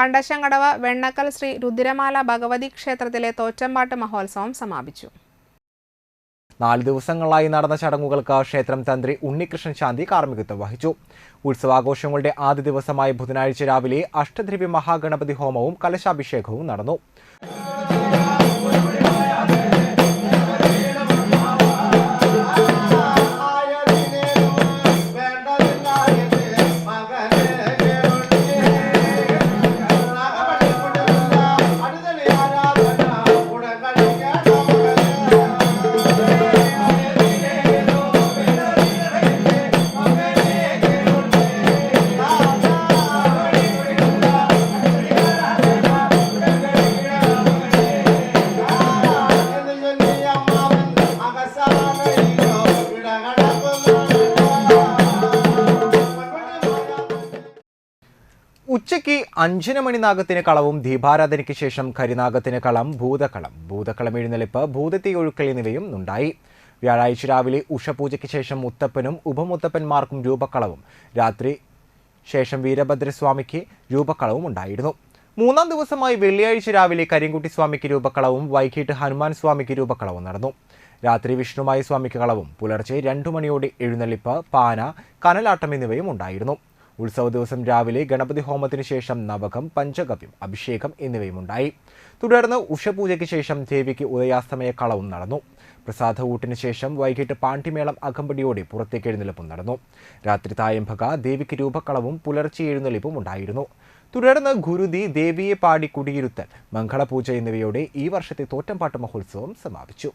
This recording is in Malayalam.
കണ്ടശങ്കടവ് വെണ്ണക്കൽ ശ്രീ രുദ്രമാല ഭഗവതി ക്ഷേത്രത്തിലെ തോറ്റമ്പാട്ട് മഹോത്സവം സമാപിച്ചു. 4 ദിവസങ്ങളായി നടന്ന ചടങ്ങുകൾക്ക് ക്ഷേത്രം തന്ത്രി ഉണ്ണികൃഷ്ണൻ ശാന്തി കാർമ്മികത്വം വഹിച്ചു. ഉത്സവാഘോഷങ്ങളുടെ ആദ്യ ദിവസമായ ബുധനാഴ്ച രാവിലെ അഷ്ടദ്രവ്യ മഹാഗണപതി ഹോമവും കലശാഭിഷേകവും നടന്നു. ഉച്ചയ്ക്ക് 5 മണിനാഗത്തിന് കളവും ദീപാരാധനയ്ക്ക് ശേഷം കരിനാഗത്തിന് കളം, ഭൂതക്കളം എഴുന്നള്ളിപ്പ്, ഭൂതത്തി ഒഴുക്കൽ എന്നിവയും ഉണ്ടായി. വ്യാഴാഴ്ച രാവിലെ ഉഷപൂജയ്ക്ക് ശേഷം മുത്തപ്പനും ഉപമുത്തപ്പന്മാർക്കും രൂപക്കളവും, രാത്രി ശേഷം വീരഭദ്രസ്വാമിക്ക് രൂപക്കളവും ഉണ്ടായിരുന്നു. 3-ാം ദിവസമായി വെള്ളിയാഴ്ച രാവിലെ കരിങ്കുട്ടി സ്വാമിക്ക് രൂപക്കളവും, വൈകിട്ട് ഹനുമാൻ സ്വാമിക്ക് രൂപക്കളവും നടന്നു. രാത്രി വിഷ്ണുമായ സ്വാമിക്ക് കളവും, പുലർച്ചെ 2 മണിയോടെ എഴുന്നള്ളിപ്പ്, പാന, കനലാട്ടം എന്നിവയും ഉണ്ടായിരുന്നു. ഉത്സവ ദിവസം രാവിലെ ഗണപതി ഹോമത്തിന് ശേഷം നവകം, പഞ്ചഗവ്യം, അഭിഷേകം എന്നിവയുമുണ്ടായി. തുടർന്ന് ഉഷപൂജയ്ക്ക് ശേഷം ദേവിക്ക് ഉദയാസ്തമയ കളവും നടന്നു. പ്രസാദ ഊട്ടിന് ശേഷം വൈകിട്ട് പാണ്ടിമേളം അകമ്പടിയോടെ പുറത്തേക്ക് എഴുന്നള്ളിപ്പും നടന്നു. രാത്രി തായംഭക, ദേവിക്ക് രൂപക്കളവും പുലർച്ചെ എഴുന്നള്ളിപ്പും ഉണ്ടായിരുന്നു. തുടർന്ന് ഗുരുതി, ദേവിയെ പാടി കുടിയിരുത്തൽ, മംഗളപൂജ എന്നിവയോടെ ഈ വർഷത്തെ തോറ്റമ്പാട്ട് മഹോത്സവം സമാപിച്ചു.